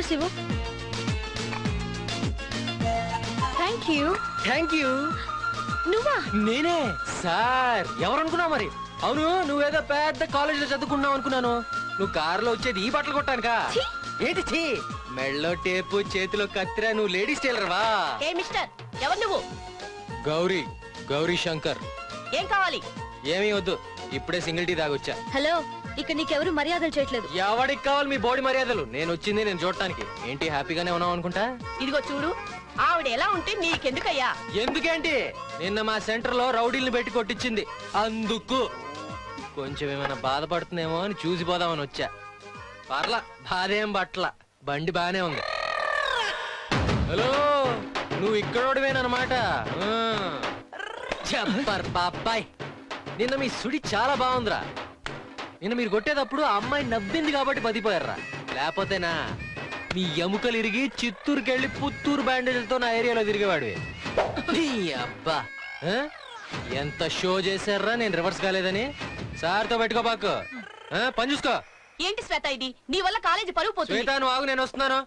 Letters ఇవ్వు. Thank you. Thank you. నువ్వా? నేనే సార్. ఎవరనుకున్నావు మరి? అవును, నువ్వేదో పెద్ద కాలేజీలో చదువుకున్నావు అనుకున్నాను. నువ్వు కారులో వచ్చేది ఈ బట్టలు కొట్టానుకా? ఏంటి చీ? మెళ్ళో టేపు, చేతిలో కత్తిరా. నువ్వు లేడీస్ టైలర్వా? ఏ మిస్టర్, ఎవరు నువ్వు? గౌరీ, గౌరీ శంకర్. ఏం కావాలి? ఏమీ వద్దు, ఇప్పుడే సింగిల్ టీ తాగొచ్చా. హలో, ఇక్కడ నీకెవరు మర్యాదలు చేయట్లేదు. ఎవడికి కావాలి మీ బోడి మర్యాదలు? నేను వచ్చింది నేను చూడటానికి. ఏంటి హ్యాపీగానే ఉన్నావు అనుకుంటా? ఇదిగో చూడు, ఆవిడ ఎలా ఉంటే నీకెందుకయ్యా? ఎందుకేంటి? నిన్న మా సెంటర్ లో రౌడీల్ని పెట్టి కొట్టించింది, అందుకు కొంచెం ఏమైనా బాధపడుతుందేమో అని చూసిపోదామని వచ్చా. పర్లా, బాధేం పట్ల, బండి బానే ఉంది. హలో, నువ్వు ఇక్కడోడివేనమాట. చెప్పర్ బాబాయ్, నిన్న మీ సుడి చాలా బాగుందిరా. నిన్న మీరు కొట్టేటప్పుడు ఆ అమ్మాయి నవ్వింది కాబట్టి బతిపోయారా, లేకపోతేనా నీ ఎముకలు ఇరిగి చిత్తూరుకెళ్ళి పుత్తూరు బ్యాండేజ్లతో నా ఏరియాలో తిరిగేవాడివి. అబ్బా, ఎంత షో చేశారా నేను రివర్స్ కాలేదని. సార్తో పెట్టుకోబాకు, పని చూసుకో. ఏంటి శ్వేత ఇది? నీ వల్ల కాలేజీ పరువు పోతుంది. శ్వేత, నువ్వు ఆగు, నేను వస్తున్నాను.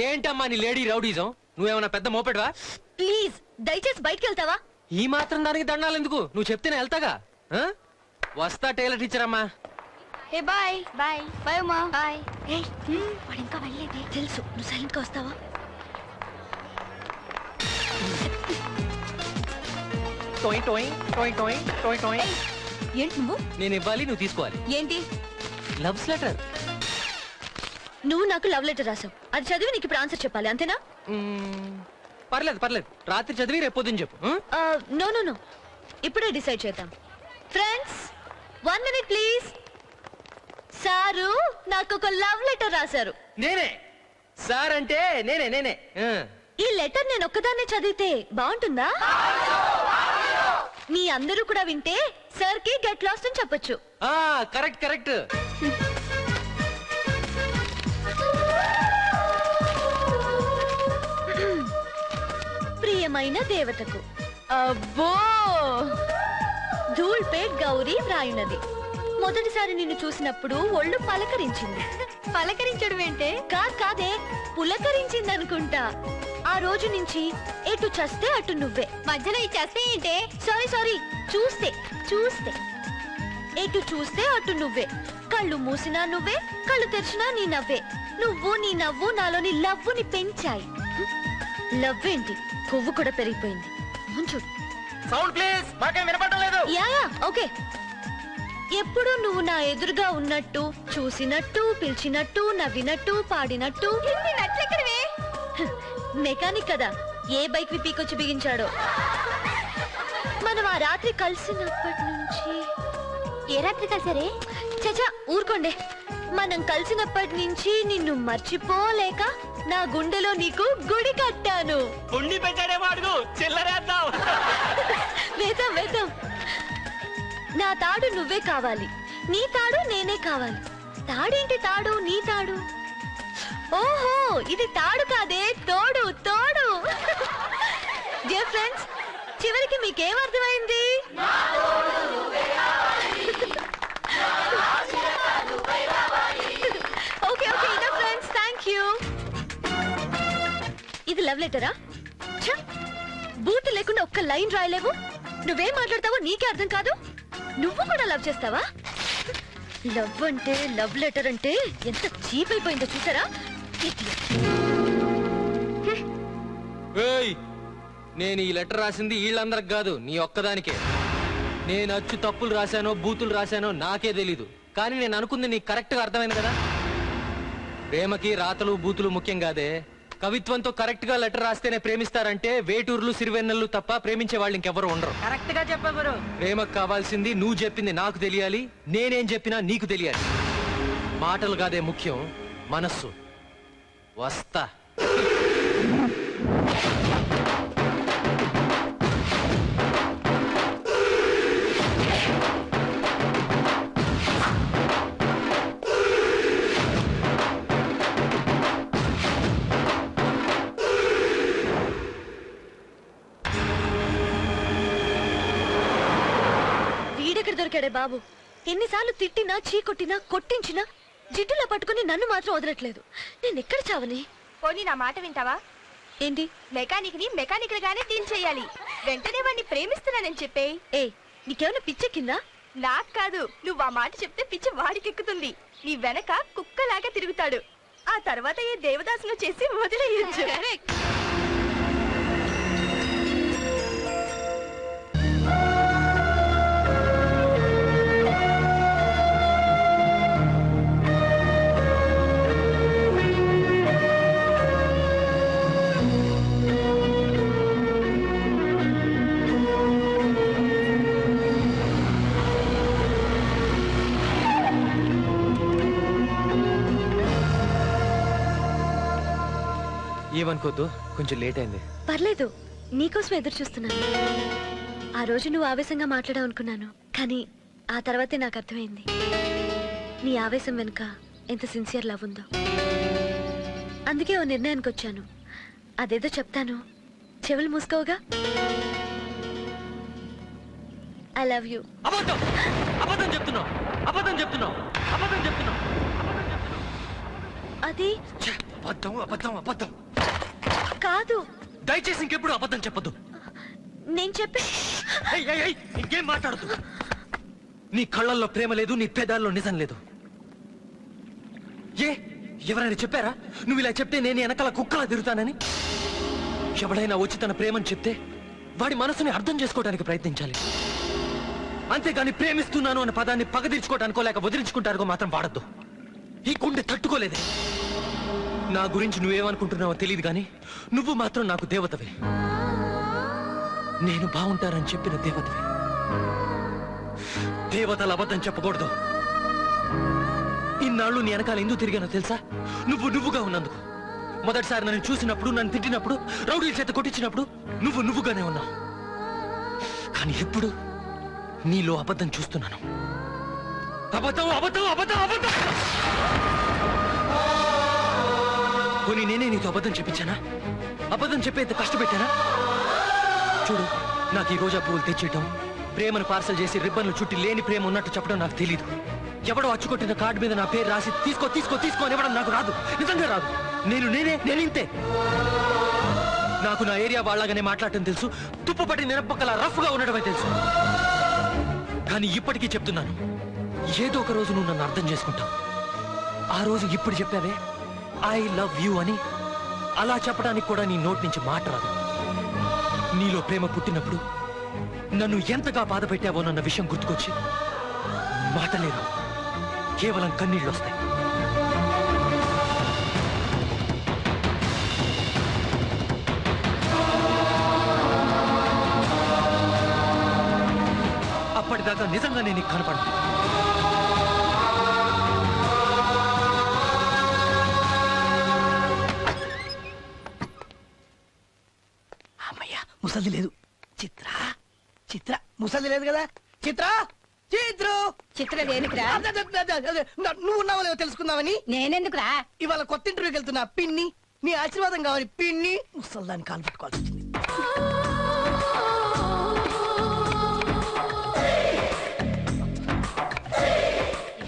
ఏంటమ్మా నీ లేడీ రౌడీజం? నువ్వేమన్నా పెద్ద మోపెడ్వా? ప్లీజ్ దయచేసి బయటికి వెళ్తావా? ఈ మాత్రం దానికి దండాలు ఎందుకు? నువ్వు చెప్తేనే వెళ్తాగా. వస్తా టైలర్ టీచర్ అమ్మా. ఏ బాయ్. బాయ్ బాయ్ అమ్మా. బాయ్. వాడు ఇంకా వెళ్ళలేదే. తెలుసు, నువ్వు సైలెంట్ గా వస్తావా? ఏంటి నువ్వు? నేను ఇవ్వాలి, నువ్వు తీసుకోవాలి. ఏంటి? Loves letter. నువ్వు నాకు లవ్ లెటర్ రాసావు, అది చదివి నీకు ఇప్పుడు ఆన్సర్ చెప్పాలి, అంతేనా? పర్లేదు పర్లేదు, రాత్రి చదివి రేపు పొద్దున్న చెప్పు. నో నో నో, ఇప్పుడే డిసైడ్ చేద్దాం. Friends, 1 minute please. సారు నాకు ఒక లవ్ లెటర్ రాశారు. నేనే సార్ అంటే? నేనే నేనే. ఈ లెటర్ నేను ఒక్కదాన్నే చదివితే బాగుంటుందా? మీ అందరూ కూడా వింటే సార్ కి గెట్ లాస్ట్ అని చెప్పొచ్చు. Correct correct. ప్రియమైన దేవతకు. అబ్బో, ధూల్పేట్ గౌరీ వ్రాయునది. మొదటిసారి నిన్ను చూసినప్పుడు ఒళ్ళు పలకరించింది. పలకరించడం ఏంటే? కాదే, పులకరించింది అనుకుంటా. ఆ రోజు నుంచి ఎటు చస్తే అటు నువ్వే. మధ్యలో ఈ చస్తే ఏంటే? సారీ, చూస్తే ఎటు చూస్తే అటు నువ్వే. కళ్ళు మూసినా నువ్వే, కళ్ళు తెరిచినా నీ నవ్వే. నువ్వు నీ నవ్వు నాలోని లవ్వుని పెంచాయి. లవ్ ఏంటి, కొవ్వు కూడా పెరిగిపోయింది. చూడు. సౌండ్ ప్లీజ్, మాకేం వినపడడం లేదు. Yeah okay. ఎప్పుడు నువ్వు నా ఎదురుగా ఉన్నట్టు, చూసినట్టు, పిలిచినట్టు, నవ్వినట్టు, పాడినట్టు. మెకానిక్ కదా, ఏ బైక్ వి పీకొచ్చి బిగించాడో. మనం ఆ రాత్రి కలిసినప్పటి నుంచి. ఏ రాత్రి కలిసారే? చచా ఊరుకోండి. మనం కలిసినప్పటి నుంచి నిన్ను మర్చిపోలేక నా గుండెలో నీకు గుడి కట్టాను. గుండి పెట్టాడేమో అడుగు, చిల్లరేద్దాం. వేద్దాం. నా తాడు నువ్వే కావాలి, నీ తాడు నేనే కావాలి. తాడేంటి తాడు, నీ తాడు. ఓహో, ఇది తాడు కాదే, తోడు. డియర్ ఫ్రెండ్స్, చివరికి మీకేం అర్థమైంది? Okay enough friends, thank you. ఇది లవ్ లెటరా? బూతు లేకుండా ఒక్క లైన్ రాయలేవు. నువ్వేం మాట్లాడతావో నీకే అర్థం కాదు. నువ్వు కూడా లవ్ చేస్తావా? లవ్ అంటే, లవ్ లెటర్ అంటే ఎంత చీప్ అయిపోయిందో చూసారా? నేను ఈ లెటర్ రాసింది వీళ్ళందరికి కాదు, నీ ఒక్కదానికే. నేను అచ్చు తప్పులు రాశానో బూతులు రాశానో నాకే తెలీదు, కానీ నేను అనుకుంది నీకు కరెక్ట్ గా అర్థమైంది కదా. ప్రేమకి రాతలు బూతులు ముఖ్యం కాదే. కవిత్వంతో కరెక్ట్ గా లెటర్ రాస్తేనే ప్రేమిస్తారంటే వేటూర్లు సిరివెన్నెల్లు తప్ప ప్రేమించే వాళ్ళు ఇంకెవరు ఉండరు. కరెక్ట్ గా చెప్పారు. ప్రేమకు కావాల్సింది నువ్వు చెప్పింది నాకు తెలియాలి, నేనేం చెప్పినా నీకు తెలియాలి. మాటలు కాదే ముఖ్యం, మనస్సు. వస్తా. వీడెక్కడ దొరికాడే బాబు? ఎన్నిసార్లు తిట్టినా, చీకొట్టినా, కొట్టించినా జిడ్డులా పట్టుకుని నన్ను మాత్రం వదలట్లేదు. నేను ఎక్కడ చావని? పోనీ నా మాట వింటావా? ఏంటి? మెకానిక్ ని మెకానికల్ గానే డీల్ చేయాలి. వెంటనే వాడిని ప్రేమిస్తున్నానని చెప్పే. నీకేమైనా పిచ్చెక్కిందా? నాకు కాదు, నువ్వు ఆ మాట చెప్తే పిచ్చి వాడికెక్కుతుంది. నీ వెనక కుక్కలాగా తిరుగుతాడు. ఆ తర్వాత ఏ దేవదాసును చేసి వదిలేయచ్చు. ఏమనుకోద్దు, కొంచెం లేట్ అయింది. పర్లేదు, నీకోసం ఎదురు చూస్తున్నాను. ఆ రోజు నువ్వు ఆవేశంగా మాట్లాడావు అనుకున్నాను, కానీ ఆ తర్వాతే నాకు అర్థమైంది నీ ఆవేశం వెనుక ఎంత సిన్సియర్ లవ్ ఉందో. అందుకే ఓ నిర్ణయానికి వచ్చాను. అదేదో చెప్తాను, చెవులు మూసుకోవుగా. I love you. అబద్ధం అబద్ధం చెప్తున్నావు, అబద్ధం చెప్తున్నావు, అబద్ధం చెప్తున్నావు. అది అబద్ధం అబద్ధం అబద్ధం కాదు. దయచేసి ఇంకెప్పుడు అబద్ధం చెప్పొద్దు. నేను చెప్పే ఇంకేం మాట్లాడదు. నీ కళ్ళల్లో ప్రేమ లేదు, నీ పెదాల్లో నిజం లేదు. ఎవరైనా చెప్పారా నువ్వు ఇలా చెప్తే నేను వెనకాల కుక్కలా తిరుగుతానని? ఎవడైనా వచ్చి తన ప్రేమని చెప్తే వాడి మనసుని అర్థం చేసుకోవడానికి ప్రయత్నించాలి, అంతేగాని ప్రేమిస్తున్నాను అనే పదాన్ని పగదీర్చుకోవటానికో లేక వదిలించుకుంటానికో మాత్రం వాడద్దు. ఈ గుండె తట్టుకోలేదే. నా గురించి నువ్వేమనుకుంటున్నావో తెలియదు కానీ నువ్వు మాత్రం నాకు దేవతవే. నేను బాగుంటానని చెప్పిన దేవతవే. దేవతలు అబద్ధం చెప్పకూడదు. ఇన్నాళ్ళు నీ వెనకాల ఎందుకు తిరిగానో తెలుసా? నువ్వుగా ఉన్నందుకు. మొదటిసారి నన్ను చూసినప్పుడు, నన్ను తిట్టినప్పుడు, రౌడీల చేత కొట్టించినప్పుడు నువ్వుగానే ఉన్నావు. కానీ ఇప్పుడు నీలో అబద్ధం చూస్తున్నాను. అబద్ధం అబద్ధం అబద్ధం అబద్ధం. పోనీ నేనే నీతో అబద్ధం చెప్పించానా? అబద్ధం చెప్పేంత కష్టపెట్టానా? చూడు, నాకు ఈ రోజా పువ్వులు తెచ్చేయటం, ప్రేమను పార్సల్ చేసి రిబ్బన్లు చుట్టి లేని ప్రేమ ఉన్నట్టు చెప్పడం నాకు తెలీదు. ఎవడో అచ్చుకొట్టిన కార్డు మీద నా పేరు రాసి తీసుకో తీసుకో తీసుకో అని ఇవ్వడం నాకు రాదు. నిజంగా రాదు. నేనింతే. నాకు నా ఏరియా వాళ్ళగానే మాట్లాడటం తెలుసు. తుప్పుపట్టి నిరపక్కల రఫ్ గా ఉండడమే తెలుసు. కానీ ఇప్పటికీ చెప్తున్నాను, ఏదో ఒక రోజు నువ్వు నన్ను అర్థం చేసుకుంటావు. ఆ రోజు ఇప్పుడు చెప్పావే ఐ లవ్ యూ అని, అలా చెప్పడానికి కూడా నీ నోటి నుంచి మాట రాదు. నీలో ప్రేమ పుట్టినప్పుడు నన్ను ఎంతగా బాధ పెట్టావో నన్న విషయం గుర్తుకొచ్చి మాటలేదు, కేవలం కన్నీళ్ళు వస్తాయి. అప్పటిదాకా నిజంగా నేను కనపడను. ముసలి లేదు. చిత్ర ముసలి లేదు కదా. చిత్ర దేనికిరా? నువ్వు ఉన్నావో లేవో తెలుసుకుందామని. నేనెందుకురా? ఇవాళ కొత్త ఇంటర్వ్యూకి వెళ్తున్నా. పిన్ని, నీ ఆశీర్వాదం కావాలి. పిన్ని ముసల్దాన్ని కాలు పట్టుకోవాల్సి వచ్చింది.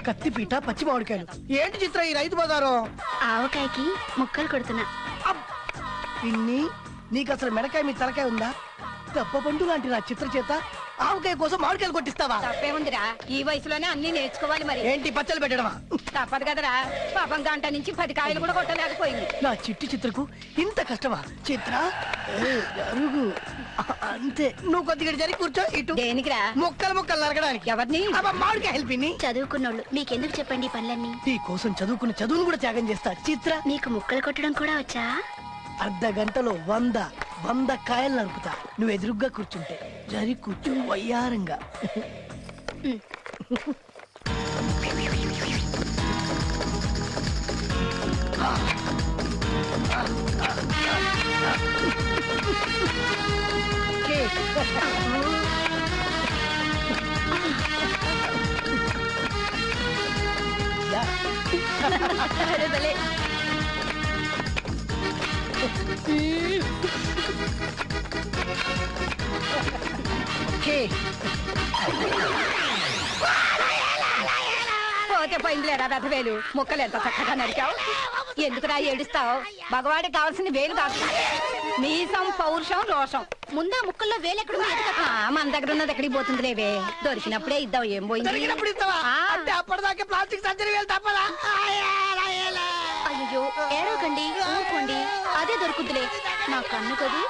కత్తిపీట, పచ్చి మామిడికాయలు. ఏంటి చిత్ర ఈ రైతు బజారు? ఆవకాయకి ముక్కలు కొడుతున్నా. పిన్ని, నీకు అసలు మెడకాయ మీ తలకాయ ఉందా? దెబ్బ పండు లాంటి నా చిత్ర చేత ఆవకాయ కోసం మామిడికాయలు కొట్టిస్తావా? తప్పేముందిరా, ఈ వయసులోనే అన్ని నేర్చుకోవాలి. మరి ఏంటి పచ్చలు పెట్టడమా? తప్పదు కదరా. పాపం గంట నుంచి 10 కాయలు కూడా కొట్టలేకపోయింది. నా చిట్టి చిత్రకు ఇంత కష్టమా? చిత్ర జరుగు. అంతే, నువ్వు కొద్దిగా జరిగి కూర్చో. ఇటు దేనికిరా? ముక్కలు నరగడానికి. ఎవరిని? మామిడికాయలు. పిన్ని, చదువుకున్నోళ్ళు మీకెందుకు చెప్పండి పనులన్నీ? నీ కోసం చదువుకున్న చదువును కూడా త్యాగం చేస్తా. చిత్ర, నీకు ముక్కలు కొట్టడం కూడా వచ్చా? అర్ధ గంటలో 100 కాయలు నరుకుతా. నువ్వు ఎదురుగ్గా కూర్చుంటే. జరి కూర్చు వయ్యారంగా. పోతే పోయిందిలేరా రథవేలు ముక్కలు ఎంత చక్కగా నరికావు ఎందుకురా ఏడుస్తావు మగవాడికి కావాల్సిన వేలు కాదు మీసం పౌరుషం రోషం ముందా ముక్కల్లో వేలెక్కడ మన దగ్గర ఉన్నది ఎక్కడికి పోతుంది లేవే దొరికినప్పుడే ఇద్దాం ఏం పోయింది దొరికినప్పుడు ఇస్తావా ఆ. అంటే అప్పటిదాకా ప్లాస్టిక్ సర్జరీ వేలు తప్పదా అయ్యో ఏడవకండి ఊరుకోండి అదే దొరుకుతులే నా కన్ను కదూ